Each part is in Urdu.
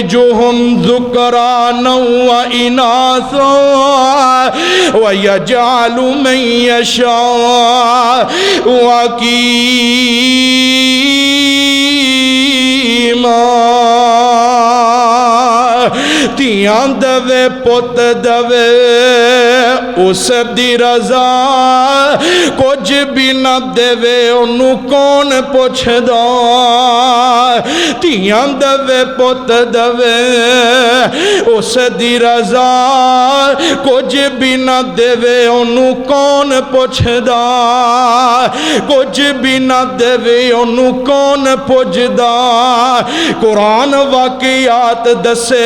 يزوجهم ذكرانا وإناثا ويجعل من يشاء عقيما ਧੀਆਂ ਦੇਵੇ ਪੁੱਤ ਦੇਵੇ ਉਸ ਦੀ ਰਜ਼ਾ ਕੁਝ ਵੀ ਨਾ ਦੇਵੇ ਉਹਨੂੰ ਕੌਣ ਪੁੱਛਦਾ ਧੀਆਂ ਦੇਵੇ ਪੁੱਤ ਦੇਵੇ ਉਸ ਦੀ ਰਜ਼ਾ ਕੁਝ ਵੀ ਨਾ ਦੇਵੇ ਉਹਨੂੰ ਕੌਣ ਪੁੱਛਦਾ ਕੁਝ ਵੀ ਨਾ ਦੇਵੇ ਉਹਨੂੰ ਕੌਣ ਪੁੱਛਦਾ ਕੁਰਾਨ ਵਾਕਿਆਤ ਦੱਸੇ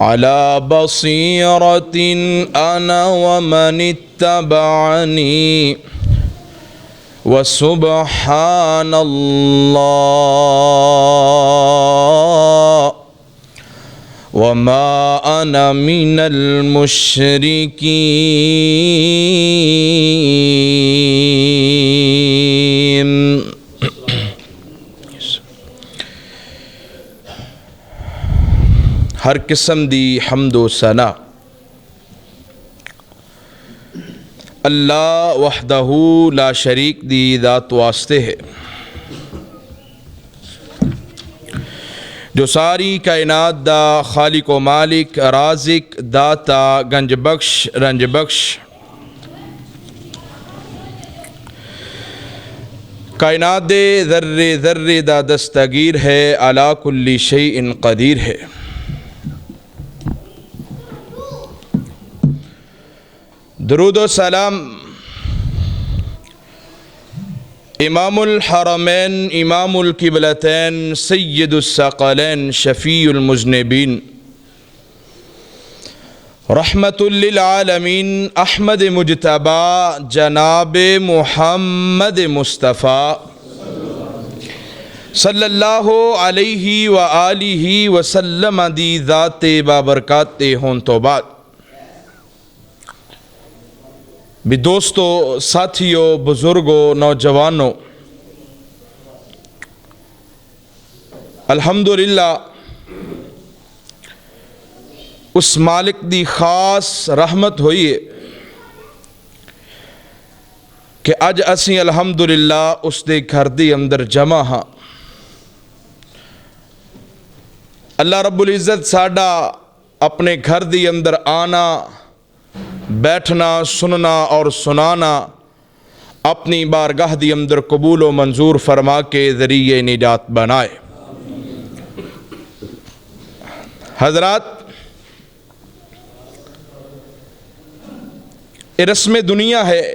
على بصيرة أنا ومن اتبعني وسبحان الله وما أنا من المشركين. ہر قسم دی حمد و ثنا اللہ وحدہ لا شریک دی ذات واسطے ہے، جو ساری کائنات دا خالق و مالک، رازق، داتا، گنج بخش، رنج بخش، کائنات دے ذرے ذرے دا دستگیر ہے، علی کل شیء قدیر ہے۔ درود و سلام امام الحرمین، امام القبلتین، سید الثقلین، شفیع المذنبین، رحمت للعالمین، احمد مجتبی جناب محمد مصطفیٰ صلی اللہ علیہ وآلہ وسلم دی ذات بابرکات ہون تو بعد بھی دوستو، ساتھیوں، بزرگوں، نوجوانوں، الحمدللہ اس مالک دی خاص رحمت ہوئی ہے کہ اج اسی الحمدللہ اس دے گھر دی اندر جمع ہاں۔ اللہ رب العزت ساڈا اپنے گھر دی اندر آنا، بیٹھنا، سننا اور سنانا اپنی بارگاہ دی اندر قبول و منظور فرما کے ذریعے نجات بنائے۔ حضرات، یہ رسم دنیا ہے۔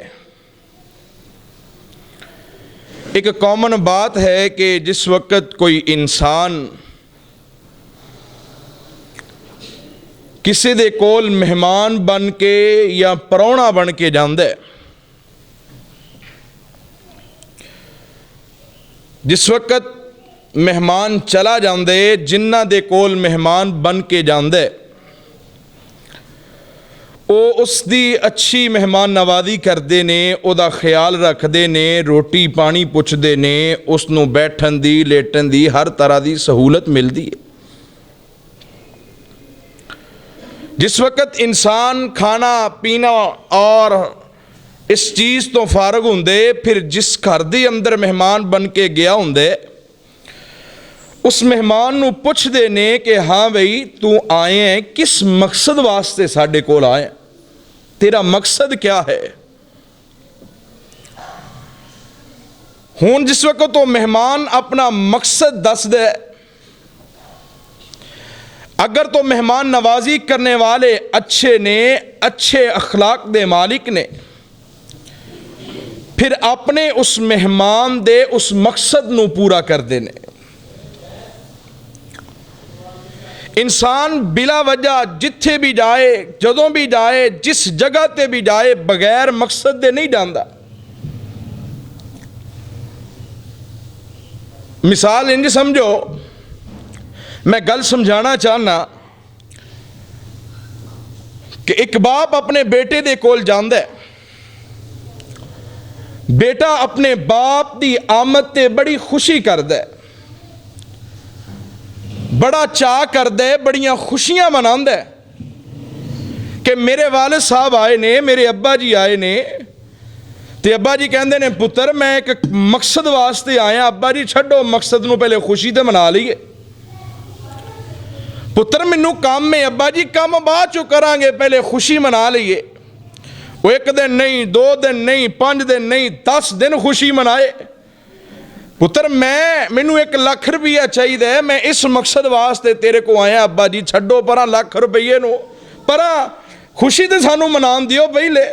ایک کامن بات ہے کہ جس وقت کوئی انسان کسی دے کول مہمان بن کے یا پرونا بن کے جاندے، جس وقت مہمان چلا جاندے، جنہ دے کول مہمان بن کے جاندے، او اس دی اچھی مہمان نوازی کردے نے، او دا خیال رکھ دے نے، روٹی پانی پوچھ دے نے، اس نو بیٹھن دی، لیٹن دی، ہر طرح دی سہولت مل دی ہے۔ جس وقت انسان کھانا پینا اور اس چیز تو فارغ ہوندے، پھر جس گھر دے اندر مہمان بن کے گیا ہوندے، اس مہمان نو پوچھ دے نے کہ ہاں بھئی تو آئے ہیں کس مقصد واسطے ساڈے کول آئے ہیں، تیرا مقصد کیا ہے؟ ہون جس وقت تو مہمان اپنا مقصد دس دے، اگر تو مہمان نوازی کرنے والے اچھے نے، اچھے اخلاق دے مالک نے، پھر اپنے اس مہمان دے اس مقصد نو پورا کر دینے۔ انسان بلا وجہ جتھے بھی جائے، جدوں بھی جائے، جس جگہ تے بھی جائے، بغیر مقصد دے نہیں جاندا۔ مثال انج سمجھو، میں گل سمجھانا چاہنا کہ ایک باپ اپنے بیٹے دے کول جاندے، بیٹا اپنے باپ دی آمد تے بڑی خوشی کردے، بڑا چاہ کردے، بڑیاں خوشیاں مناندے کہ میرے والد صاحب آئے نے، میرے ابا جی آئے نے، تے ابا جی کہندے نے پتر میں ایک مقصد واسطے آیا، ابا جی چھڈو مقصد نو، پہلے خوشی تے منا لئیے۔ پتر منو کام میں، ابا جی کام بعد چو کران گے، پہلے خوشی منا لئیے۔ وہ ایک دن نہیں، 2 دن نہیں، 5 دن نہیں، 10 دن خوشی منائے۔ پتر مینو 1 لاکھ روپیہ چاہیے دے، میں اس مقصد واسطے تیرے کو آیا، ابا جی چھڈو پرا لاکھ روپیے نو، پرا خوشی تے سانو منان دیو پہلے۔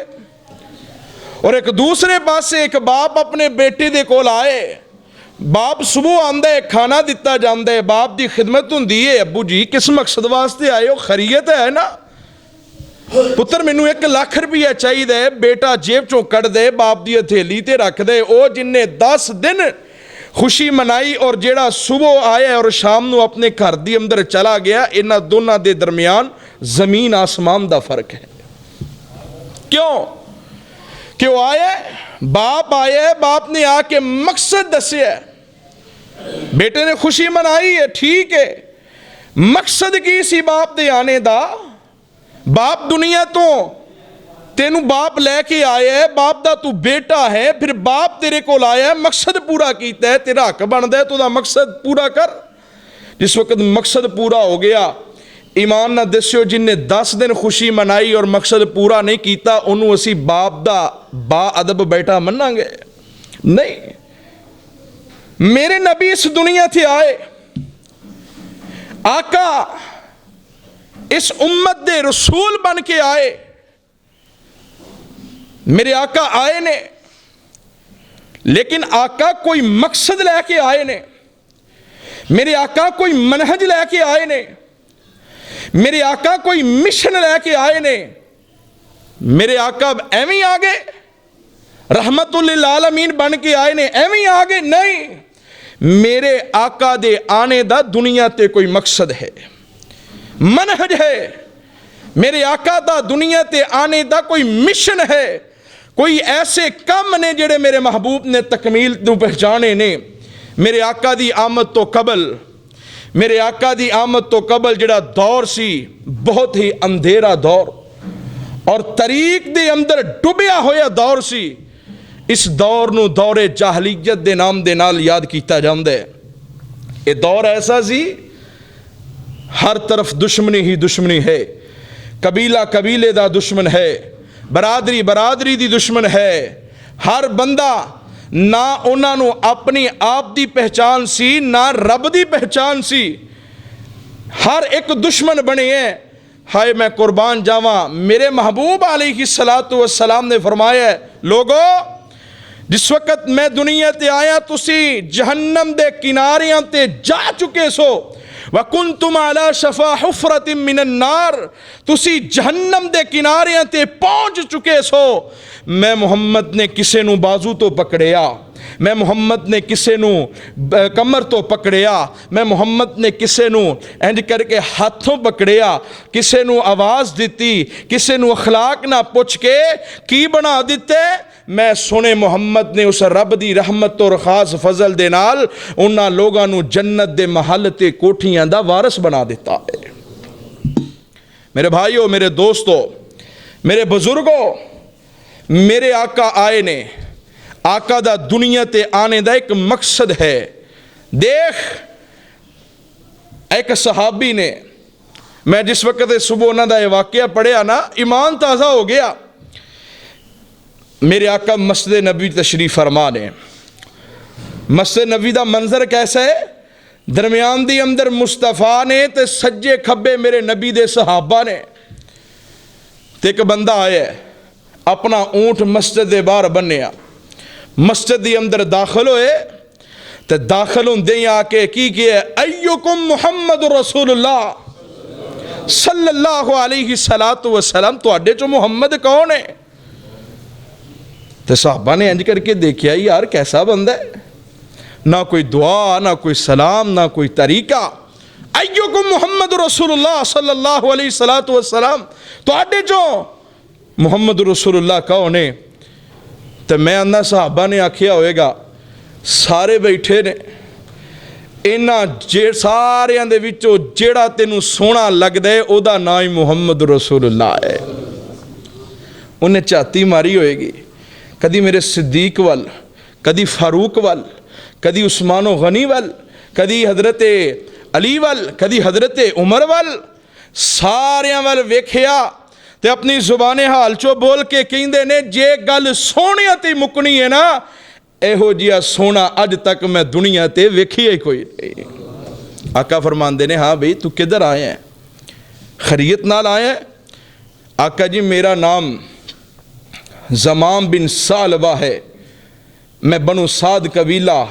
اور ایک دوسرے پاسے ایک باپ اپنے بیٹے دے کول آئے، باپ صبح آندا ہے کھانا دیتا جاندا ہے باپ دی خدمت ہوندی ہے ابو جی کس مقصد واسطے آئے ہو خیریت ہے نا پتر مینوں 1 لاکھ روپیہ چاہیے بیٹا جیب چوں کٹ دے باپ دی ہتھیلی تے رکھ دے او جن نے 10 دن خوشی منائی اور جیڑا صبح آیا اور شام نو اپنے گھر دی اندر چلا گیا انہاں دونوں دے درمیان زمین آسمان دا فرق ہے کیوں کہ وہ آیا ہے باپ نے آ کے مقصد دسیا ہے بیٹے نے خوشی منائی ہے ٹھیک ہے مقصد کی سی باپ دے آنے دا باپ دنیا تو تینوں باپ لے کے آیا ہے باپ دا تو بیٹا ہے پھر باپ تیرے کو لایا ہے مقصد پورا کیتا ہے تیرا حق بندا ہے تو دا مقصد پورا کر جس وقت مقصد پورا ہو گیا ایمان نہ دسیو جن نے 10 دن خوشی منائی اور مقصد پورا نہیں کیتا انہوں اسی باپ دا با ادب بیٹا مننا گے نہیں میرے نبی اس دنیا تھے آئے آقا اس امت دے رسول بن کے آئے میرے آقا آئے نے لیکن آقا کوئی مقصد لے کے آئے نے میرے آقا کوئی منہج لے کے آئے نے میرے آقا کوئی مشن لے کے آئے نے میرے آقا ایویں آگے رحمت للعالمین بن کے آئے نے ایویں آگے نہیں میرے آقا دے آنے دا دنیا تے کوئی مقصد ہے منہج ہے میرے آقا دا دنیا تے آنے دا کوئی مشن ہے کوئی ایسے کم نے جڑے میرے محبوب نے تکمیل تو پہچانے نے میرے آقا دی آمد تو قبل جڑا دور سی بہت ہی اندھیرا دور اور طریق دے اندر ڈبیا ہویا دور سی اس دور نو دور جاہلیت دے نام دے نال یاد کیتا جاندا ہے یہ دور ایسا سی ہر طرف دشمنی ہی دشمنی ہے قبیلہ قبیلے دا دشمن ہے برادری برادری دی دشمن ہے ہر بندہ نہ انہاں نو اپنی آپ دی پہچان سی نہ رب دی پہچان سی ہر ایک دشمن بنے ہیں ہائے میں قربان جاواں میرے محبوب علیہ السلام نے فرمایا ہے لوگو جس وقت میں دنیا تے آیا تسی جہنم دے کناریاں تے جا چکے سو وَكُنْتُمْ عَلَى شَفَا حُفْرَةٍ مِّنَ النَّارِ تسی جہنم دے کناریاں تے پہنچ چکے سو میں محمد نے کسے نو بازو تو پکڑیا میں محمد نے کسے نو کمر تو پکڑیا میں محمد نے کسے نو انج کر کے ہاتھوں پکڑیا کسے نو آواز دیتی کسے نو اخلاق نہ پوچھ کے کی بنا دیتے میں سنے محمد نے اس رب دی رحمت اور خاص فضل دے نال انہاں لوگاں نو جنت دے محل تے کوٹھیاں دا وارث بنا دیتا ہے میرے بھائیو میرے دوستو میرے بزرگوں میرے آقا آئے نے آقا دا دنیا تے آنے دا ایک مقصد ہے دیکھ ایک صحابی نے میں جس وقت صبح انہاں دا یہ واقعہ پڑھیا نا ایمان تازہ ہو گیا میرے آقا مسجد نبی تشریف فرما نے مسجد نبی دا منظر کیسا ہے درمیان دی اندر مصطفیٰ نے تے سجے کھبے میرے نبی دے صحابہ نے تے ایک بندہ آیا ہے اپنا اونٹ مسجد دے باہر بنیا مسجد دی اندر داخل ہوئے تے داخل ہوں دیں آ کے کی کیا ایوکم محمد رسول اللہ صلی اللہ علیہ وسلم تو اڈے چو محمد کون ہے تو صحابہ نے انج کر کے دیکھیا یار کیسا بندہ ہے نہ کوئی دعا نہ کوئی سلام نہ کوئی طریقہ ایوکم محمد رسول اللہ صلی اللہ علیہ وسلم تو اڈے چو محمد رسول اللہ کون ہے تو میں اندھا صحابہ نے آکھیا ہوئے گا سارے بیٹھے نے انہاں سارے اندھے وچوں جیڑا تینوں سونا لگ دے او دا نائی محمد رسول اللہ ہے انہیں چاہتی ماری ہوئے گی کدی میرے صدیق وال کدی فاروق وال کدی عثمان و غنی وال کدی حضرت علی وال کدی حضرت عمر وال ساریاں وال ویکھیا تے اپنی زبان حال چو بول کے کہندے نے جے گل سونیا تے مکنی ہے نا ایہو جیا سونا اج تک میں دنیا تے ویکھی ہے کوئی نہیں آقا فرماندے نے ہاں بھئی تو کدھر آئے ہیں خریت نال آئے ہیں آقا جی میرا نام زمام بن سالبہ ہے میں بنو سعد قبیلہ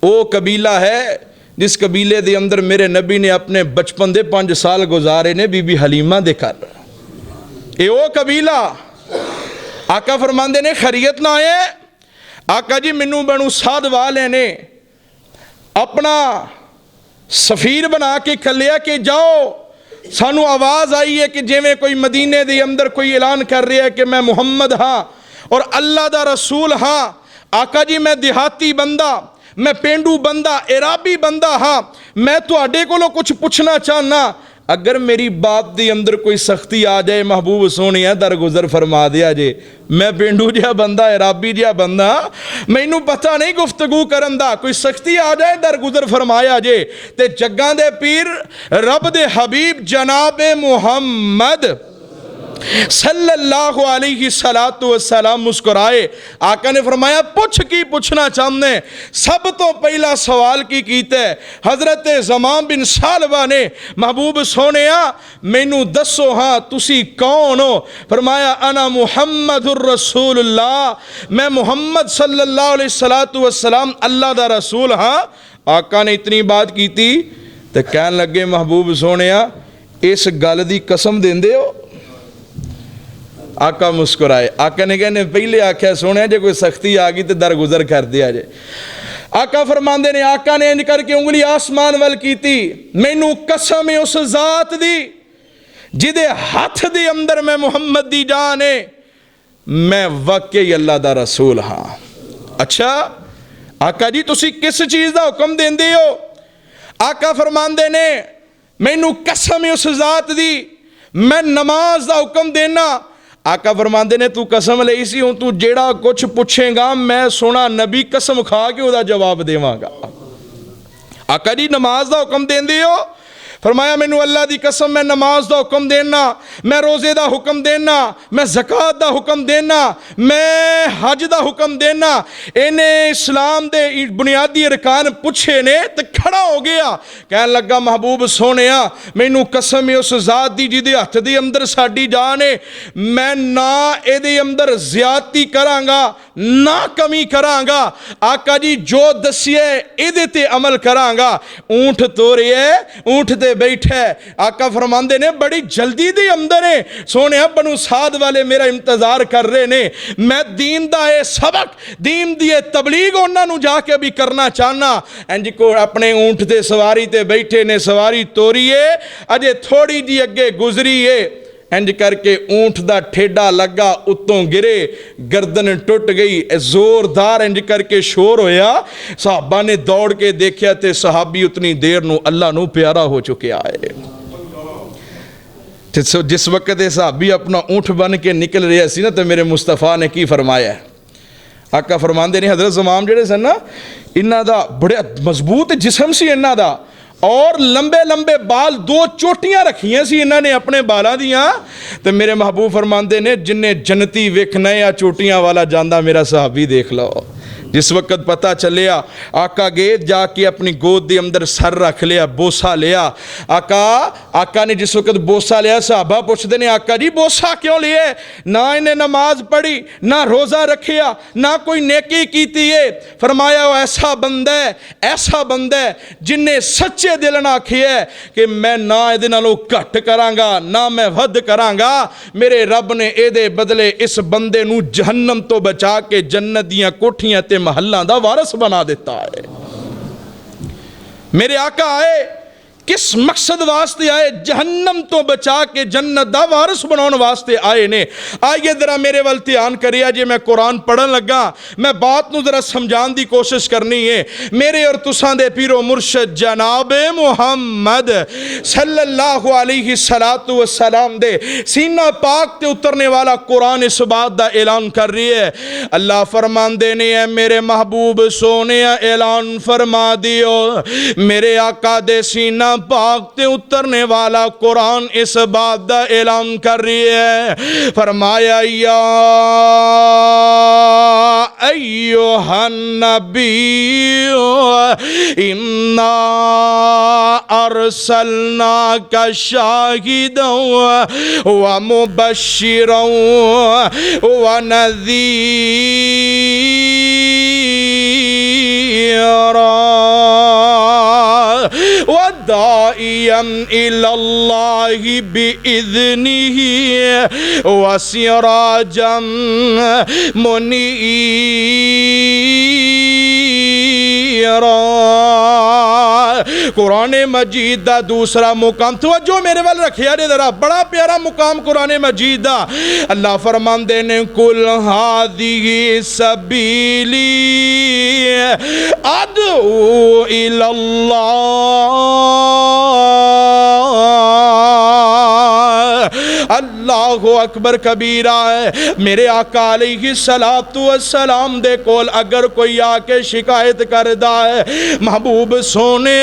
وہ قبیلہ ہے جس قبیلے دے اندر میرے نبی نے اپنے بچپن دے 5 سال گزارے نے بی بی حلیمہ دے کر. اے وہ قبیلہ. آقا فرماندے نے خیریت نہ آئے. آقا جی مینوں بنو سعد والے نے اپنا سفیر بنا کے کھلیا کہ جاؤ سانو آواز آئی ہے کہ جویں کوئی مدینے دے اندر کوئی اعلان کر رہا ہے کہ میں محمد ہاں اور اللہ دا رسول ہاں. آقا جی میں دیہاتی بندہ, میں پینڈو بندہ, عرابی بندہ ہاں, میں تواڈے کولوں کچھ پوچھنا چاہنا. اگر میری بات دی اندر کوئی سختی آ جائے محبوب سونی درگزر فرما دیا جے. میں پینڈو جہا بندہ, عرابی جہا بندہ, مینوں پتہ نہیں گفتگو کرن دا, کوئی سختی آ جائے درگزر فرمایا جے. تے جگاں دے پیر رب دے حبیب جناب محمد صلی اللہ علیہ السلام مسکرائے. آقا نے فرمایا پوچھ کی پوچھنا چاہنے. سب تو پہلا سوال کی کیتا ہے حضرت زمام بن سالبہ نے, محبوب سونیا مینوں دسو ہاں تسی کون ہو؟ فرمایا انا محمد الرسول اللہ, میں محمد صلی اللہ علیہ السلام اللہ دا رسول ہاں. آقا نے اتنی بات کی تھی تو کہن لگے محبوب سونیا اس گل دی قسم دیندے ہو؟ آقا مسکرائے. آقا نے کہنے پہلے آکھیا سونے جے کوئی سختی آ گئی تو درگزر کر دیا جائے. آقا فرماندے نے آقا نے انج کر کے انگلی آسمان ول کیتی, مینوں قسم اس ذات دی جدے ہاتھ دی اندر میں محمد دی جان ہے, میں واقعی اللہ دا رسول ہاں. اچھا آقا جی تسی کس چیز دا حکم دیندے ہو؟ آقا فرماندے نے مینوں قسم اس ذات دی میں نماز دا حکم دینا. آقا فرماندے نے تو قسم لئی سی ہوں تو جیڑا کچھ پوچھیں گا میں سونا نبی قسم کھا کے دا جواب دیواں گا. آقا جی نماز دا حکم دیندے ہو؟ فرمایا مینوں اللہ دی قسم میں نماز دا حکم دینا, میں روزے دا حکم دینا, میں زکوٰۃ دا حکم دینا, میں حج دا حکم دینا. انہیں اسلام دے بنیادی ارکان پوچھے نے تو کھڑا ہو گیا. کہنے لگا محبوب سونیا مینوں قسم اس ذات دی جدے ہاتھ دی اندر ساڈی جان ہے, میں نہ اے دے اندر زیادتی کراں گا نہ کمی کراں گا. آقا جی جو دسیے اے دے تے عمل کراں گا. اونٹ توریے اونٹ تے بیٹھے. آقا فرماندے نے بڑی جلدی دی اندر ہے سونے بنو سعد والے میرا انتظار کر رہے نے, میں دین دا اے سبق دین دی تبلیغ انہاں نو جا کے بھی کرنا چاہنا. انج کو اپنے اونٹ تے سواری تے بیٹھے نے, سواری توریے اجے تھوڑی جی اگے گزریے, انج کر کے اونٹ دا ٹھیڈا لگا اتوں گرے, گردن ٹوٹ گئی, زوردار انج کر کے شور ہویا. صحابہ نے دوڑ کے دیکھیا تے صحابی اتنی دیر نو اللہ نو پیارا ہو چکے آئے. جس وقت صحابی اپنا اونٹ بن کے نکل رہے سی نا تو میرے مصطفیٰ نے کی فرمایا ہے. آقا فرماندے نے حضرت زمام جڑے سن نا انہاں دا بڑے مضبوط جسم سی انہاں دا, اور لمبے لمبے بال, 2 چوٹیاں رکھیاں سی انہاں نے اپنے بالاں دیاں. تو میرے محبوب فرماندے نے جنہیں جنتی ویکھنا یا چوٹیاں والا جاندہ میرا صحابی دیکھ لو. جس وقت پتہ چلیا آقا گئے جا کے اپنی گود دے اندر سر رکھ لیا, بوسا لیا. آقا نے جس وقت بوسا لیا صحابہ پوچھتے ہیں آقا جی بوسا کیوں لیے؟ نہ انہیں نماز پڑھی, نہ روزہ رکھیا, نہ کوئی نیکی کیتی ہے. فرمایا وہ ایسا بندہ ہے جن نے سچے دل نہ کھیا کہ میں نہ ادھے نالوں گھٹ کراں گا نہ میں ود کراں گا. میرے رب نے اے دے بدلے اس بندے نو جہنم تو بچا کے جنت دیاں کوٹھیاں تے محلہ دا وارث بنا دیتا ہے. میرے آقا آئے کس مقصد واسطے آئے؟ جہنم تو بچا کے جنت دا وارث بناؤن واسطے آئے نے. آئیے ذرا میرے ول دھیان کریا جے میں قرآن پڑھن لگا میں بات نو ذرا سمجھان دی کوشش کرنی ہے. میرے اور تساں دے پیرو مرشد جناب محمد صلی اللہ علیہ السلام دے سینہ پاک تے اترنے والا قرآن اس بات دا اعلان کر رہی ہے. اللہ فرمان دینے ہے میرے محبوب سونے اعلان فرما دیو. میرے آقا دے سینہ پاک تے اترنے والا قرآن اس بات دا اعلان کر رہی ہے. فرمایا یا ایوہ النبی انا ارسلناک شاہدا ومبشرا ونذیرا نذيرا وداعيا إلى الله بإذنه وسراجا منيرا۔ قرآن مجید دا دوسرا مقام، توجہ میرے وال رکھیا نے ذرا، بڑا پیارا مقام قرآن مجید دا۔ اللہ فرماندے نے قل هذه سبیلی ادعو الی اللہ۔ اللہ اکبر کبیرہ ہے۔ میرے آقا علیہ السلام دے کول اگر کوئی آ کے شکایت کردہ ہے محبوب سونے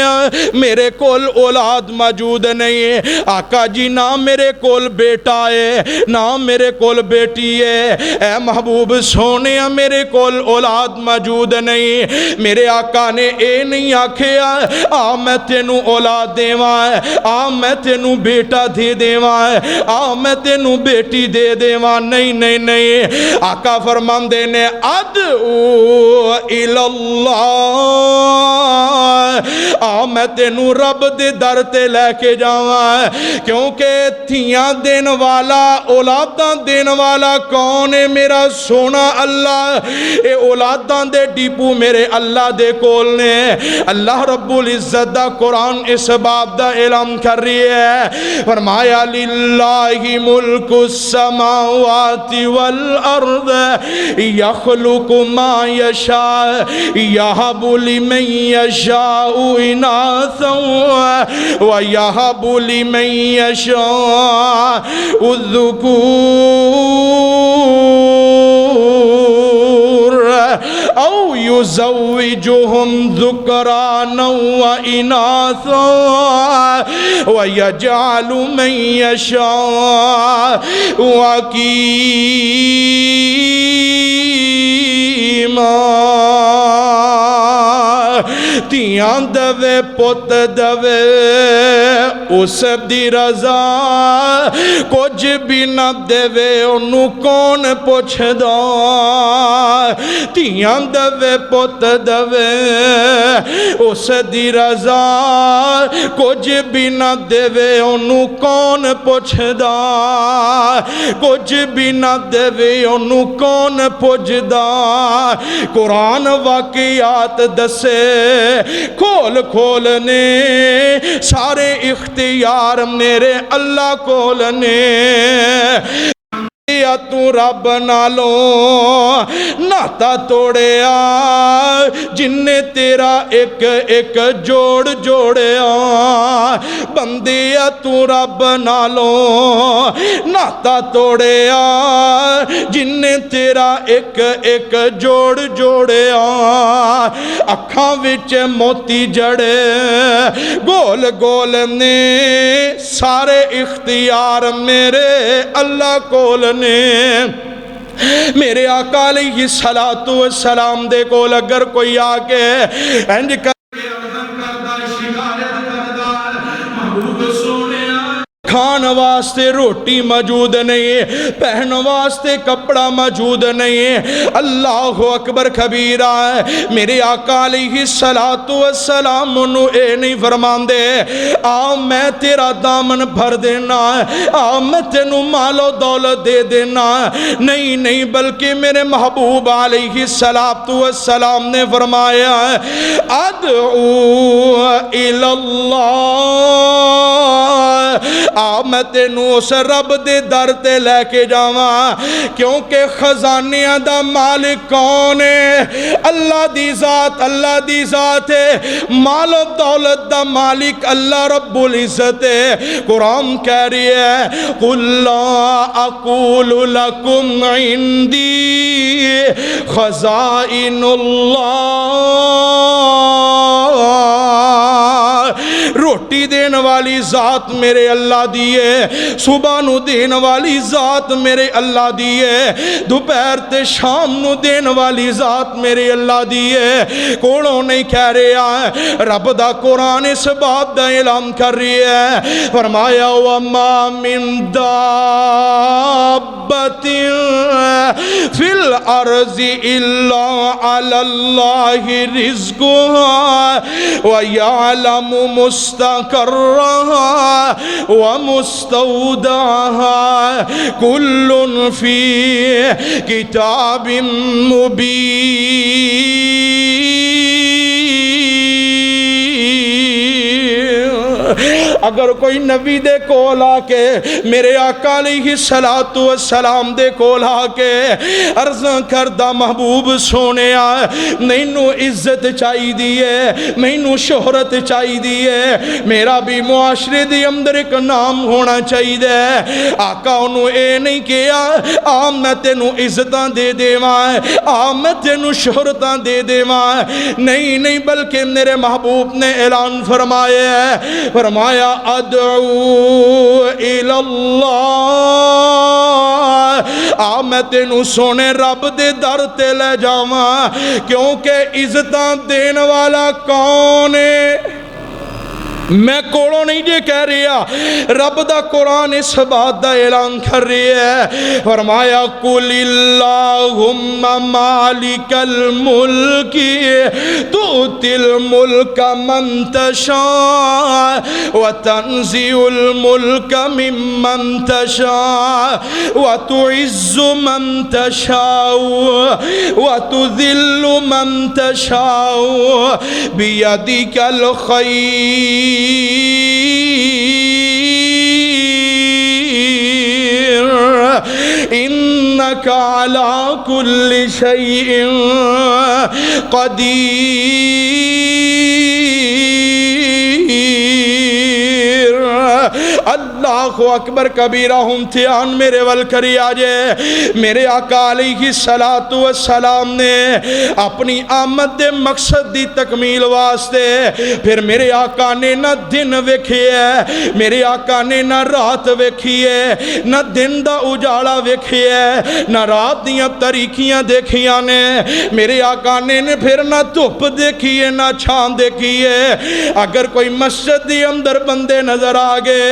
میرے کول اولاد موجود نہیں ہے، آقا جی نہ میرے کول بیٹا ہے نہ میرے کول بیٹی ہے، اے محبوب سونے میرے کول اولاد موجود نہیں، میرے آقا نے اے نہیں آکھیا آ میں تینوں اولاد دیواں آ میں تینوں بیٹا دے دیواں آ میں تینوں بیٹی دے دیواں، نہیں نہیں نہیں، آقا فرماندے نے ادعو الی اللہ، آ میں تینوں رب دے در تے لے کے جاواں، کیونکہ تھیاں دین والا اولاداں دین والا کون ہے؟ میرا سونا اللہ، اے اولاداں دے ڈیپو میرے اللہ دے کول نے۔ اللہ رب العزت دا قرآن اس باب دا اعلان کر رہی ہے، فرمایا للہ ملک السماوات والارض یخلق ما یشاء یہب لمن یشاء اناثا ویہب لمن یشاء الذکور او یزوجہم ذکرانا واناثا ویجعل من یشاء وکیما۔ تیاں دوے پت دوے اس دی رضا کچھ بھی نہ دوے انہوں کون پوچھ دا، تیاں دوے پت دوے اس دی رضا کچھ بھی نہ دوے انہوں کون پوچھ دا، کچھ بھی نہ دوے انہوں کون پوچھ دا۔ قرآن واقعات دسے کھول کھول نے سارے اختیار میرے اللہ کول نے۔ تو رب نالو ناتا توڑیا جن نے تیرا ایک ایک جوڑ جوڑیا، بندیا تو رب نالو ناتا توڑیا جن نے تیرا ایک ایک جوڑ جوڑیا، اکھاں وچ موتی جڑے گول گول نے سارے اختیار میرے اللہ کول نے۔ میرے آقا علیہ السلام دے کول اگر کوئی آکے انج کر کھان واسطے روٹی موجود نہیں ہے، پہن واسطے کپڑا موجود نہیں ہے، اللہ اکبر کبیرہ ہے۔ میرے آقا علیہ السلام انہوں اے نہیں فرمان دے آ میں تیرا دامن بھر دینا آ میں تینوں مال و دولت دے دینا، نہیں نہیں، بلکہ میرے محبوب علیہ السلام نے فرمایا ادعو الی اللہ، میں تینوں اس رب دے در تے لے کے جاواں، کیونکہ خزانیاں دا مالک کون ہے؟ اللہ دی ذات ہے، مال و دولت دا مالک اللہ رب العزت ہے۔ قرآن کہہ رہی ہے قُلْ لَا أَقُولُ لَكُمْ عِنْدِي خَزَائِنُ اللَّهِ روٹی دین والی ذات میرے اللہ دی ہے، صبح نو دین والی ذات میرے اللہ دی ہے، دوپہر تے شام نو دین والی ذات میرے اللہ دی ہے۔ کوڑوں نہیں کہہ رہے ہیں، رب دا قرآن اس بات دا اعلان کر رہی ہے، فرمایا وَمَا مِن دَابَّةٍ فِي الْأَرْضِ إِلَّا عَلَى اللَّهِ رِزْقُهَا وَيَعْلَمُ مُسْتَقَرَّهَا وَمُسْتَوْدَعَهَا كُلٌّ فِي كِتَابٍ مُبِينٍ۔ اگر کوئی نبی دے کول آ کے میرے آقا علیہ السلام دے کول آ کے عرضاں کردہ محبوب سونے مینوں عزت چاہی دیئے، مینوں شہرت چاہی دیئے، میرا بھی معاشرے دے اندر ایک نام ہونا چاہی دے، آقا انہوں اے نہیں کیا میں تینوں عزتاں دے دے ماں، میں تینوں شہرتاں دے دے ماں، نہیں بلکہ میرے محبوب نے اعلان فرمایا ادعو الاللہ، میں تینوں سونے رب دے در تے لے جاواں، کیونکہ عزتاں دین والا کون ہے؟ میں کوڑوں نہیں جے کہہ رہا، رب دا قرآن اس بات دا اعلان کر رہی ہے، فرمایا قُلِ اللہم مالک الملک تؤتی الملک من تشاء وتنزع الملک ممن تشاء وتعز من تشاء وتذل من تشاء بیدک الخیر انک علی کل شیء قدیر۔ اللہ اکبر کبیرہ امتحان میرے والکری آجے، میرے آقا علیہ السلام نے اپنی آمد دے مقصد دی تکمیل واسطے پھر میرے آقا نے نہ دن ویکھیے، میرے آقا نے نہ رات ویکھیے، نہ دن دا اجالا ویکھیے، نہ رات دیاں تاریکیاں دیکھیاں نے، میرے آقا نے پھر نہ دھوپ دیکھیے نہ چھان دیکھیے۔ اگر کوئی مسجد دی اندر بندے نظر آگے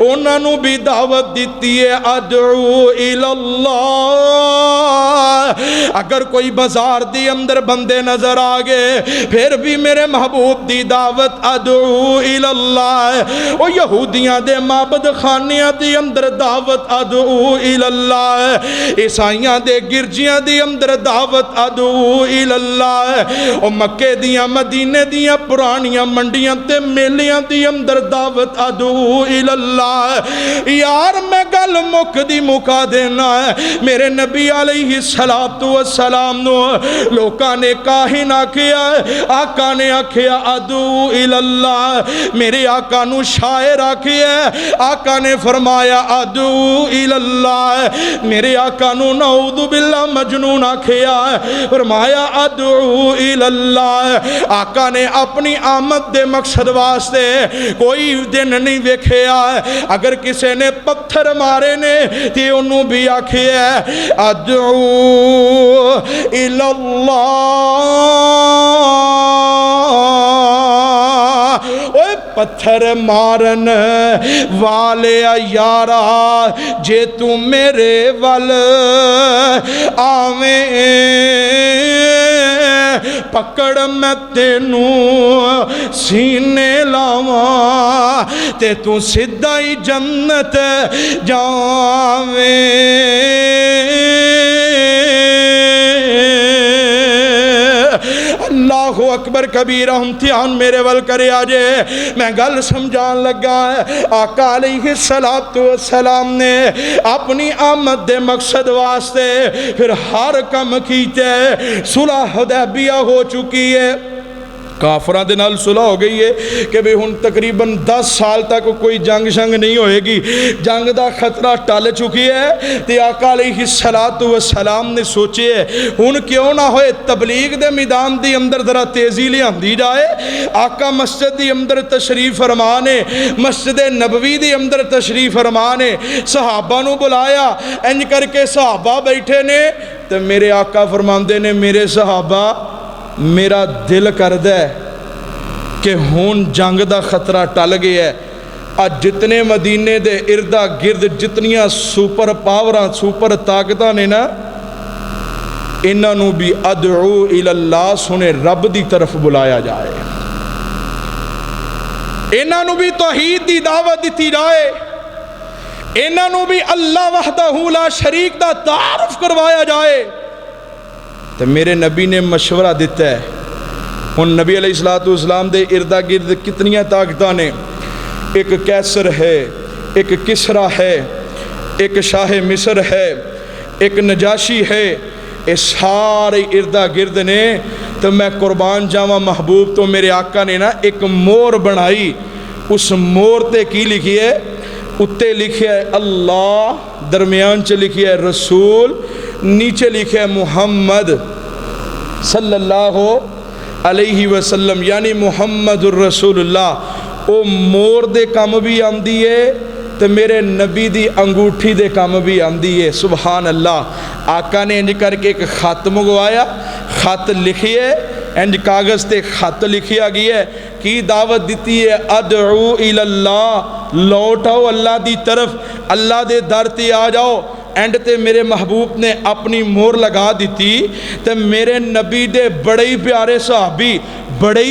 انہاں نو بھی دعوت دیتی ہے ادعو الاللہ۔ اگر کوئی بازار دی اندر بندے نظر آگے پھر بھی میرے محبوب دی دعوت ادعو الاللہ۔ او یہودیاں دے معبد خانیاں دی اندر دعوت ادعو الاللہ، عیسائیاں دے گرجیاں دی اندر دعوت ادعو الاللہ، او مکے دیاں مدینے دیاں پرانیاں منڈیاں تے میلیاں دی اندر دعوت ادعو الاللہ۔ یار میں گل مک دی مکا دینا ہے، میرے نبی علیہ السلام نو لوکاں نے کاہن آکھیا، آقا نے آکھیا ادعو الاللہ، میرے آقا نو شاعر آکھیا، آقا نے فرمایا ادعو الاللہ، میرے آقا نو نعوذ باللہ مجنون آکھیا، فرمایا ادعو الاللہ۔ آقا نے اپنی آمد دے مقصد واسطے کوئی دن نہیں ویکھیا، اگر کسے نے پتھر مارے نے تے انہوں بھی آکھیا ادعو الاللہ۔ اوہ پتھر مارن والے یارا جے تو میرے ول آویں پکڑ میں تینوں سینے لاواں تے تو سدھا ہی جنت جاویں۔ اللہ اکبر کبیرہ امتحان میرے ول کرے آجے، میں گل سمجھان لگا ہے۔ آقا علیہ السلام نے اپنی آمد دے مقصد واسطے پھر ہر کم کیتے، صلح حدیبیہ ہو چکی ہے، کافراں دے نال صلح ہو گئی ہے کہ بھی ہن تقریباً 10 سال تک کوئی جنگ شنگ نہیں ہوئے گی، جنگ دا خطرہ ٹل چکی ہے۔ تے آقا علیہ السلام نے سوچے ہن کیوں نہ ہوئے تبلیغ دے میدان دی اندر ذرا تیزی لے آندی جائے۔ آقا مسجد دی اندر تشریف فرمانے، مسجد نبوی دی اندر تشریف فرمانے، صحابہ نو بلایا، انج کر کے صحابہ بیٹھے نے تے میرے آقا فرماندے نے میرے صحابہ میرا دل کردہ ہے کہ ہون جنگ دا خطرہ ٹل گیا ہے۔ آج جتنے مدینے دے اردہ گرد جتنیاں سپر پاوراں سپر طاقتاں نے نا، انہاں نو بھی ادعو الاللہ سنے رب دی طرف بلایا جائے، انہاں نو بھی توحید دی دعوت دیتی جائے، انہاں نو بھی اللہ وحدہ لا شریک دا تعارف کروایا جائے۔ تو میرے نبی نے مشورہ دیتا ہے، ان نبی علیہ السلام دے اردہ گرد کتنیاں طاقتاں نے، ایک کیسر ہے، ایک کسرا ہے، ایک شاہ مصر ہے، ایک نجاشی ہے، یہ سارے اردہ گرد نے۔ تو میں قربان جاواں محبوب تو میرے آقا نے نا ایک مور بنائی، اس مور تے کی لکھی ہے، اتے لکھیا ہے اللہ، درمیان چ لکھیا ہے رسول، نیچے لکھیا ہے محمد صلی اللہ علیہ وسلم، یعنی محمد الرسول اللہ۔ او مور دے کام بھی آمدی ہے تو میرے نبی دی انگوٹھی دے کام بھی آمدی ہے، سبحان اللہ۔ آقا نے انج کر کے ایک خط منگوایا، خط لکھیے، انج کاغذ تے خط لکھیا گیا ہے، کی دعوت دیتی ہے ادعو الاللہ، لوٹاؤ اللہ دی طرف، اللہ دے در تے آ جاؤ۔ اینڈ تے میرے محبوب نے اپنی مور لگا دیتی تے میرے نبی دے بڑے ہی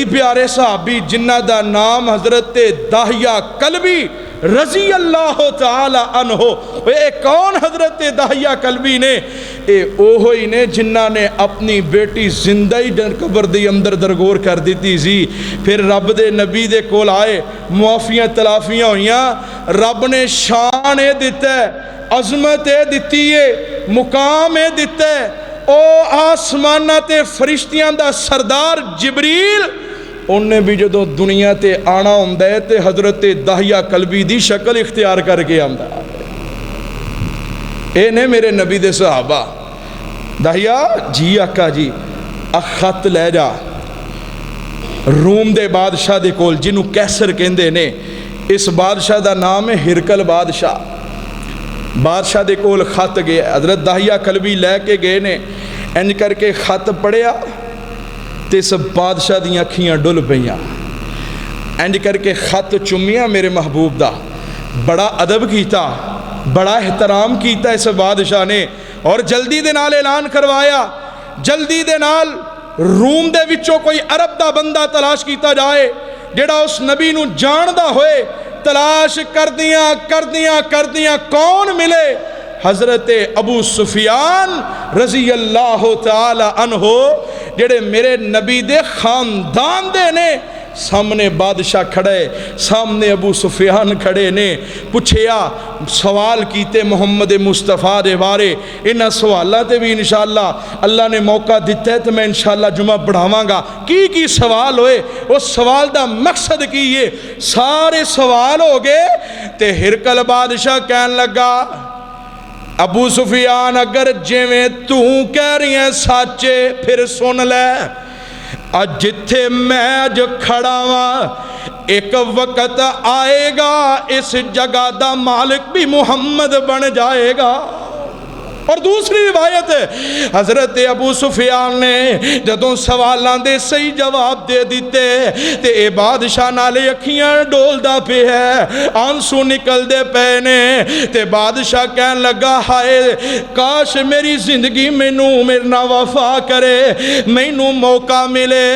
پیارے صحابی جنہ دا نام حضرت داہیہ کلبی رضی اللہ تعالی عنہ۔ اے کون حضرت داہیہ کلبی نے؟ اے اوہی نے جنہ نے اپنی بیٹی زندہ ہی قبر دی اندر درگور کر دیتی سی، پھر رب دے نبی دے کول آئے، معافیاں تلافیاں ہوئیاں، رب نے شان دیتا ہے، عظمت دیتی ہے، مقام دیتا ہے۔ او آسمانہ تے فرشتیاں دا سردار جبریل انہیں بھی جدو دنیا تے آنا ہوندہ ہے تے حضرت داہیہ کلبی دی شکل اختیار کر کے آمدہ ہے۔ اے نے میرے نبی دے صحابہ، داہیہ جی آقا جی خط لے جا روم دے بادشاہ دے کول، جنہوں کیسر کہندے نے، اس بادشاہ دا نام ہے ہرکل بادشاہ۔ بادشاہ دے کول خط گیا، حضرت داہیہ کلبی لے کے گئے نے، انج کر کے خط پڑھیا تے سب بادشاہ دیاں اکھیاں ڈل پئیاں، انج کر کے خط چمیاں میرے محبوب دا، بڑا ادب کیتا، بڑا احترام کیتا اس بادشاہ نے، اور جلدی دے نال اعلان کروایا، جلدی دے نال روم دے وچوں کوئی عرب دا بندہ تلاش کیتا جائے جڑا اس نبی نو جاندہ ہوئے۔ تلاش کردیاں کون ملے؟ حضرت ابو سفیان رضی اللہ تعالی عنہ، جڑے میرے نبی دے خاندان دے نے۔ سامنے بادشاہ کھڑے، سامنے ابو سفیان کھڑے نے، پوچھیا سوال کیتے محمد مصطفیٰ دے بارے۔ انہاں سوالات بھی انشاءاللہ اللہ نے موقع دیتا ہے تو میں انشاءاللہ جمعہ پڑھاواں گا کی سوال ہوئے، اس سوال دا مقصد کی یہ سارے سوال ہو گئے تے ہرکل بادشاہ کہن لگا ابو سفیان اگر جویں تو کہہ رہی ہیں سچے پھر سن لے، اج جتھے میں اج کھڑا ہاں ایک وقت آئے گا اس جگہ دا مالک بھی محمد بن جائے گا۔ اور دوسری روایت ہے حضرت ابو سفیان نے جدوں سوالاں دے صحیح جواب دے دیتے تے اے بادشاہ نالے اکھیاں ڈول دا پہ ہے، آنسو نکل دے پے نے، تے بادشاہ کہن لگا ہائے کاش میری زندگی میرے نا وفا کرے، مینوں موقع ملے،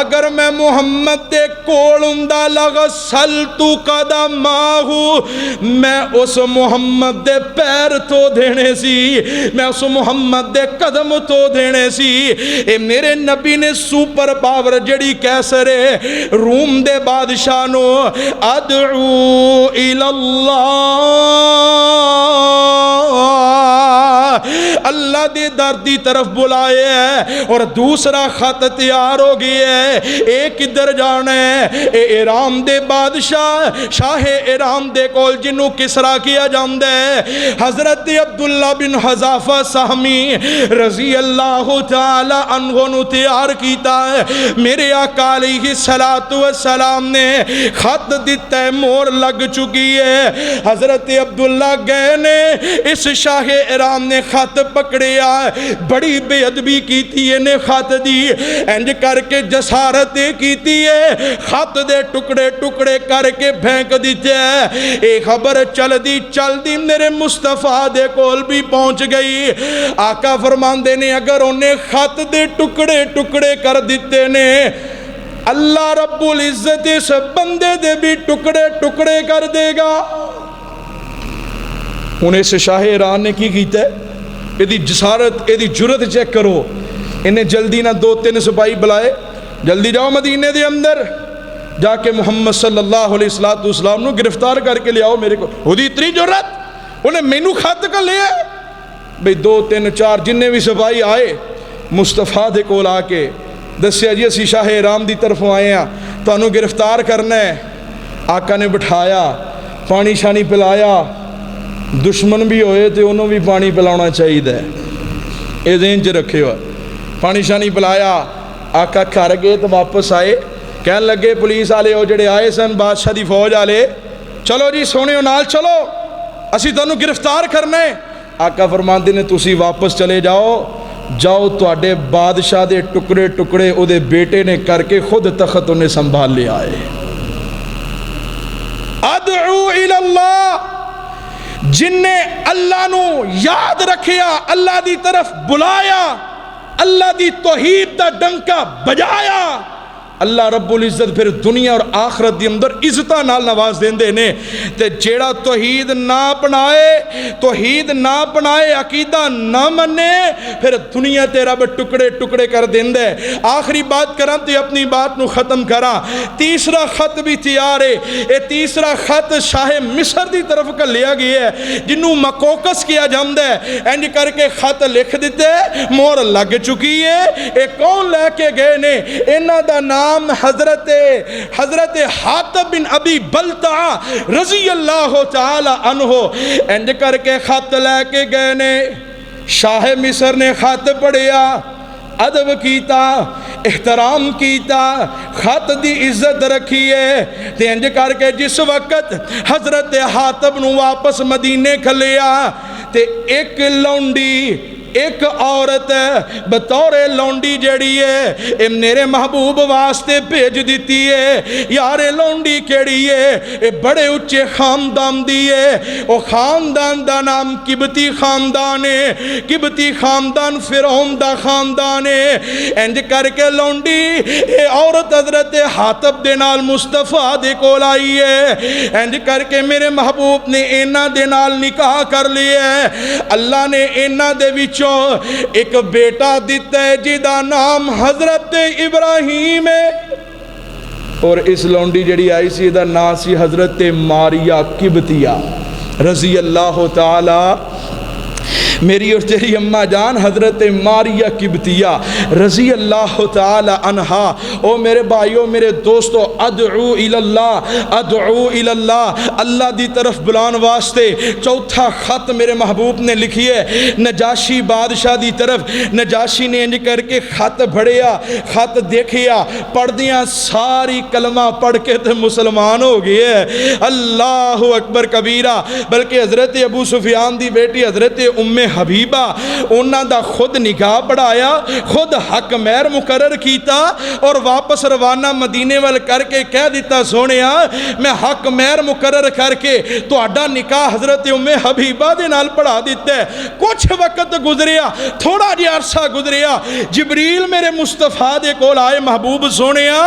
اگر میں محمد دے کول ہوندا لغسلت قدماہ، میں اس محمد دے پیر تو دینے سی، میں اس محمد دے قدم تو دینے سی۔ اے میرے نبی نے سپر پاور جڑی کیسرے روم دے بادشاہ نو ادعو الاللہ، اللہ دے در دی طرف بلائے ہے اور دوسرا خط تیار ہو گیا ہے. ایک ادھر جانا ہے, اے ایران دے بادشاہ شاہ ایران دے کول جنوں کسرا کیا جاندہ ہے, حضرت عبداللہ بن حذافہ سہمی رضی اللہ تعالی عنہ نو تیار کیتا ہے. میرے آقا علیہ السلام نے خط دیتا ہے, مور لگ چکی ہے. حضرت عبداللہ گئے نے, اس شاہ ایران نے خط پکڑیا, بڑی بے ادبی کیتی ہے نے خط دی, انج کر کے جسارت کیتی ہے, خط دے ٹکڑے ٹکڑے کر کے پھینک دیتے ہیں. ایک خبر چل دی میرے مصطفیٰ دے کول بھی پہنچ گئی. آقا فرماندے نے اگر انہیں خط دے ٹکڑے ٹکڑے کر دیتے نے, اللہ رب العزت اس بندے دے بھی ٹکڑے ٹکڑے کر دے گا. انہیں سے شاہ ایران نے کی کیتا ہے, ایدی جسارت ایدی جرت چیک کرو. انہیں جلدی نہ 2-3 سپاہی بلائے, جلدی جاؤ مدینے دے اندر, جا کے محمد صلی اللہ علیہ وسلم نو گرفتار کر کے لے آؤ میرے کو. ہوتی اتنی جرت, انہیں مینو خط کر لیا بھئی 2-3-4 جننے بھی سپاہی آئے مصطفیٰ دے کول آ کے دسیا جی اسی شاہ ایران دی طرف آئے ہیں, تو انہوں گرفتار کرنا ہے. آقا نے بٹھایا, پانی شانی پلایا, دشمن بھی ہوئے تو انہوں بھی پانی پلانا چاہیے ہے, اے ذہن چ رکھے ہوا. پانی شانی پلایا, آقا گھر گئے تو واپس آئے, کہنے لگے پولیس والے وہ جڑے آئے سن بادشاہ دی فوج والے, چلو جی سونے نال چلو, اسی تانوں گرفتار کرنا ہے. آقا فرماندے نے تسی واپس چلے جاؤ تواڈے بادشاہ دے ٹکڑے ٹکڑے او دے بیٹے نے کر کے خود تخت انہیں سنبھال لے آئے. ادعو الاللہ, جن نے اللہ نو یاد رکھیا, اللہ دی طرف بلایا, اللہ دی توحید دا ڈنکا بجایا, اللہ رب العزت پھر دنیا اور آخرت دی اندر عزتہ نال نواز دیندے نے. تے جیڑا توحید نہ اپنائے عقیدہ نہ منے, پھر دنیا تے رب ٹکڑے ٹکڑے کر دیندے. آخری بات کراں تے اپنی بات نو ختم کراں. تیسرا خط بھی تیار ہے. اے تیسرا خط شاہ مصر دی طرف کا لیا گیا ہے, جنوں مکوکس کیا جاندہ ہے. انج کر کے خط لکھ دیتے, مور لگ چکی ہے. اے کون لے کے گئے نے؟ انہاں دا نام حضرت حاتب بن ابی بلتع رضی اللہ تعالی عنہ. انج کر کے خط لے کے گئے نے. شاہ مصر نے خط پڑھیا, ادب کیتا, احترام کیتا, خط دی عزت رکھی ہے. تے انج کر کے جس وقت حضرت حاتب نو واپس مدینے کھلیا, تے ایک لونڈی, ایک عورت بطور لونڈی جڑی ہے اے میرے محبوب واسطے بھیج دیتی ہے. یار لونڈی کیڑی ہے؟ اے بڑے اچھے خاندان دی ہے. او خاندان دا نام قبطی خاندان ہے. قبطی خاندان فرعون دا خاندان ہے. انج کر کے لونڈی اے عورت حضرت حاتب دے نال مصطفیٰ دے کول آئی ہے. انج کر کے میرے محبوب نے اینا دے نال نکاح کر لیا ہے. اللہ نے اینا دے وچوں ایک بیٹا دیتا ہے جیدہ نام حضرت ابراہیم ہے. اور اس لونڈی جڑی آئی سی دا نام سی حضرت ماریہ قبطیہ رضی اللہ تعالی. میری اور تیری اماں جان حضرت ماریہ قبطیہ رضی اللہ تعالی عنہا. او میرے بھائیو میرے دوستو, ادعو الاللہ, اللہ دی طرف بلان واسطے. چوتھا خط میرے محبوب نے لکھی ہے نجاشی بادشاہ دی طرف. نجاشی نے انج کر کے خط پڑھیا, خط دیکھیا, پڑھ دیاں ساری کلمہ پڑھ کے تے مسلمان ہو گئے. اللہ اکبر کبیرہ. بلکہ حضرت ابو سفیان دی بیٹی حضرت حبیبہ انہاں دا خود نکاح پڑھایا, خود حق مہر مقرر کیتا, اور واپس روانہ مدینے وال کر کے کہہ دیتا سونیا میں حق مہر مقرر کر کے تو اڈا نکاح حضرت حبیبہ دے نال پڑھا دیتا ہے. کچھ وقت گزریا, تھوڑا جی عرصہ گزریا, جبریل میرے مصطفیٰ دے کول آئے, محبوب سونیا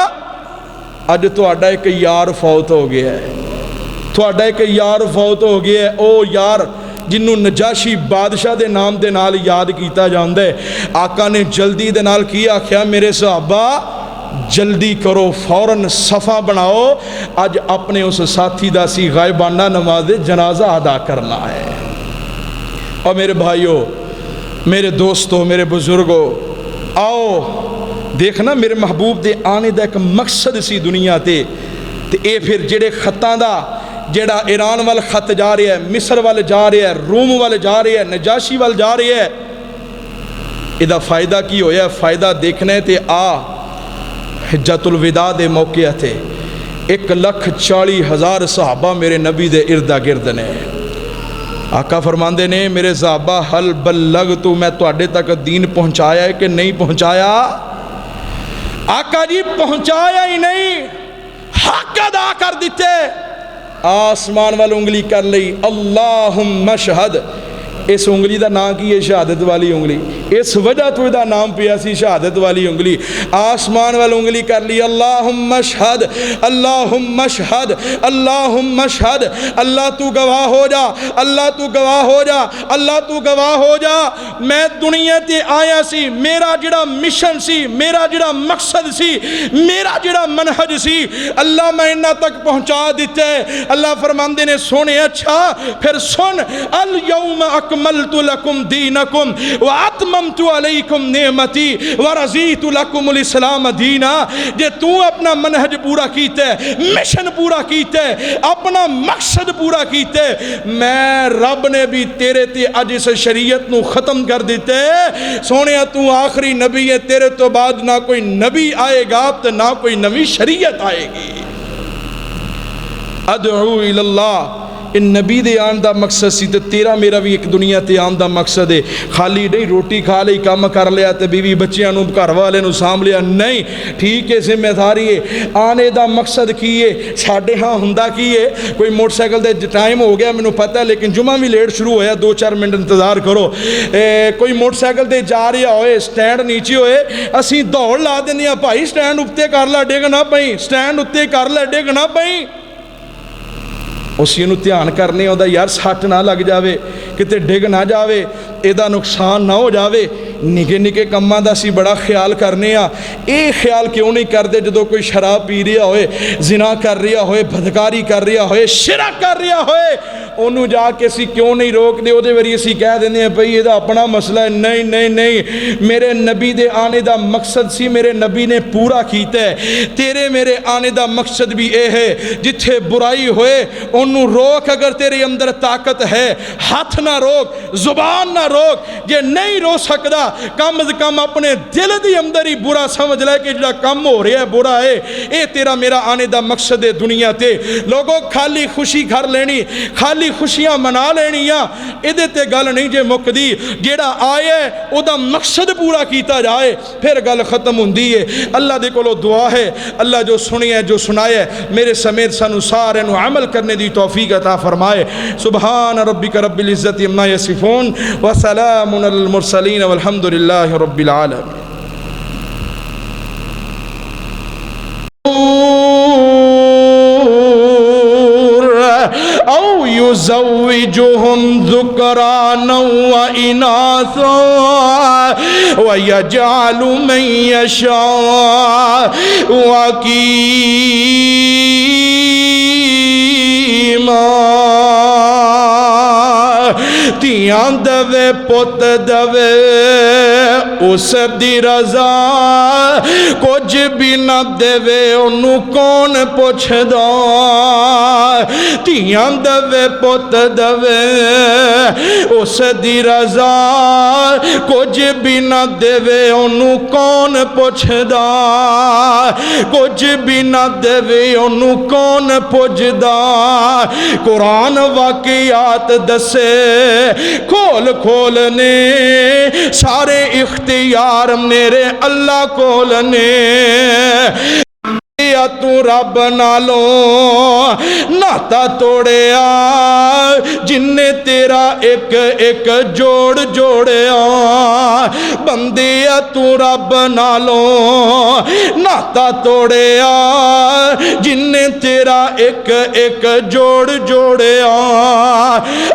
اج تو اڈا ایک یار فوت ہو گیا ہے, تو اڈا ایک یار فوت ہو گیا ہے. او یار جنہوں نجاشی بادشاہ دے نام دے نال یاد کیتا جاندہ ہے. آقا نے جلدی دے نال کیا, کیا میرے صحابہ جلدی کرو, فوراً صفحہ بناؤ, آج اپنے اس ساتھی دا سی غائبانہ نماز جنازہ ادا کرنا ہے. اور میرے بھائیو میرے دوستو میرے بزرگو آؤ دیکھنا میرے محبوب دے آنے دا ایک مقصد سی دنیا تے اے پھر جڑے خطاں دا جڑا ایران وال خط جا رہا ہے، مصر وال جا رہا ہے، روم وال جا رہا ہے، نجاشی وال جا رہا ہے، ادا فائدہ کی ہویا ہے؟ فائدہ دیکھنے تے حجت الوداع دے موقع تھے 1,40,000 صحابہ میرے نبی دے اردا گرد نے۔ آقا فرماندے نے میرے صحابہ حل بلغتو، میں تواڈے تک دین پہنچایا ہے کہ نہیں پہنچایا؟ آقا جی پہنچایا ہی نہیں، حق ادا کر دیتے۔ آسمان وال انگلی کر لئی، اللہم اشہد، اس انگلی دا نام کی ہے شہادت والی انگلی، اس وجہ تو دا نام پیا سی شہادت والی انگلی۔ آسمان وال انگلی کر لی، اللہم اشہد، اللہم اشہد، اللہم اشہد، اللہ تو گواہ ہو جا، اللہ تو گواہ ہو جا، اللہ تو گواہ ہو جا، میں دنیا تے آیا سی، میرا جڑا مشن سی، میرا جڑا مقصد سی، میرا جڑا منہج سی، اللہ میں انہاں تک پہنچا دیتے۔ اللہ فرماندے نے سونے اچھا پھر سن، الیوم اکملت لکم دینکم واتممت علیکم نعمتی ورضیت لکم الاسلام دینا۔ جے تو اپنا منہج پورا کیتے، مشن پورا کیتے، اپنا مقصد پورا کیتے، میں رب نے بھی تیرے تے اج اس شریعت نو ختم کر دیتے۔ سونیا تو آخری نبی ہے، تیرے تو بعد نہ کوئی نبی آئے گا تو نہ کوئی نوی شریعت آئے گی۔ ادعو الاللہ، ان نبی دے آن دا مقصد سی تے تیرا میرا بھی ایک دنیا تے آن دا مقصد ہے۔ خالی نہیں روٹی کھا لئی، کام کر لیا تے بیوی بچیاں نو گھر والے نو سام لیا، نہیں، ٹھیک ہے ذمہ داری ہے۔ آنے دا مقصد کی ہے؟ ساڈے ہاں ہوندا کی ہے، کوئی موٹر سائیکل دے ٹائم ہو گیا مینوں پتہ ہے لیکن جمعہ بھی لیٹ شروع ہویا، 2-4 منٹ انتظار کرو۔ کوئی موٹر سائیکل دے جا رہا ہوئے، سٹینڈ نیچے ہوئے، اسی دوڑ لا دیندے ہاں، بھائی سٹینڈ اتے کر لا، ڈگ نہ پئی، سٹینڈ اتے کر لے، ڈگ نہ پئی۔ اسی انہوں دھیان کرنے ہوتا یار سٹ نہ لگ جاوے، کتے ڈگ نہ جاوے، ایدہ نقصان نہ ہو جاوے۔ نکے نکے کماں دا سی بڑا خیال کرنے ہاں۔ اے خیال کیوں نہیں کرتے جدو کوئی شراب پی رہا ہوئے، زنا کر رہا ہوئے، بدکاری کر رہا ہوئے، شرک کر رہا ہوئے، انہوں جا کے سی کیوں نہیں روک دے؟ او دے وری اسی کہہ دینے ہیں بھئی یہ دا اپنا مسئلہ ہے۔ نہیں نہیں نہیں، میرے نبی دے آنے دا مقصد سی، میرے نبی نے پورا کیتا ہے۔ تیرے میرے آنے دا مقصد بھی اے ہے، جتھے برائی ہوئے انہوں روک، اگر تیرے اندر طاقت ہے، ہاتھ نہ روک، زبان نہ روک۔ جے نہیں رو سکدا کم از کم اپنے دل دی اندر ہی برا سمجھ لے کہ جڑا کم ہو رہا ہے برا ہے۔ اے تیرا میرا آنے دا مقصد ہے دنیا تے۔ لوگوں خالی خوشی گھر لینی، خالی خوشیاں منا لینیاں، ادھے تے گل نہیں جے مکدی۔ جیڑا آئے او دا مقصد پورا کیتا جائے پھر گل ختم ہوندی ہے۔ اللہ دے کولو دعا ہے، اللہ جو سنی ہے جو سنائے میرے سمیت سانو سارے نو عمل کرنے دی توفیق عطا فرمائے۔ سبحان ربک رب العزت عما یصفون وسلام علی المرسلین والحمد للہ رب العالمین۔ او یزوجہم ذکرانا و اناثا ویجعل من یشاء عقیما۔ تیاں دوے پت دوے اس دی رضا، کچھ بھی نہ دوے انہوں کون پوچھدا۔ تیاں دوے پت دوے اس دی رضا، کچھ بھی نہ دوے انہوں کون پوچھدا۔ کچھ بھی نہ دوے انہوں کون پوچھدا۔ قرآن واقعات دسے کھول کھول نے، سارے اختیار میرے اللہ کول نے۔ تو رب نالوں ناتا توڑیا جن نے تیرا ایک ایک جوڑ جوڑیا۔ بندیا تو رب نالوں ناتا توڑیا جن نے تیرا ایک ایک جوڑ جوڑیا۔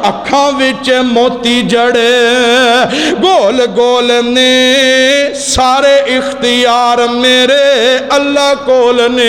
اکھاں وچ موتی جڑے گول گول نے، سارے اختیار میرے اللہ کول نے۔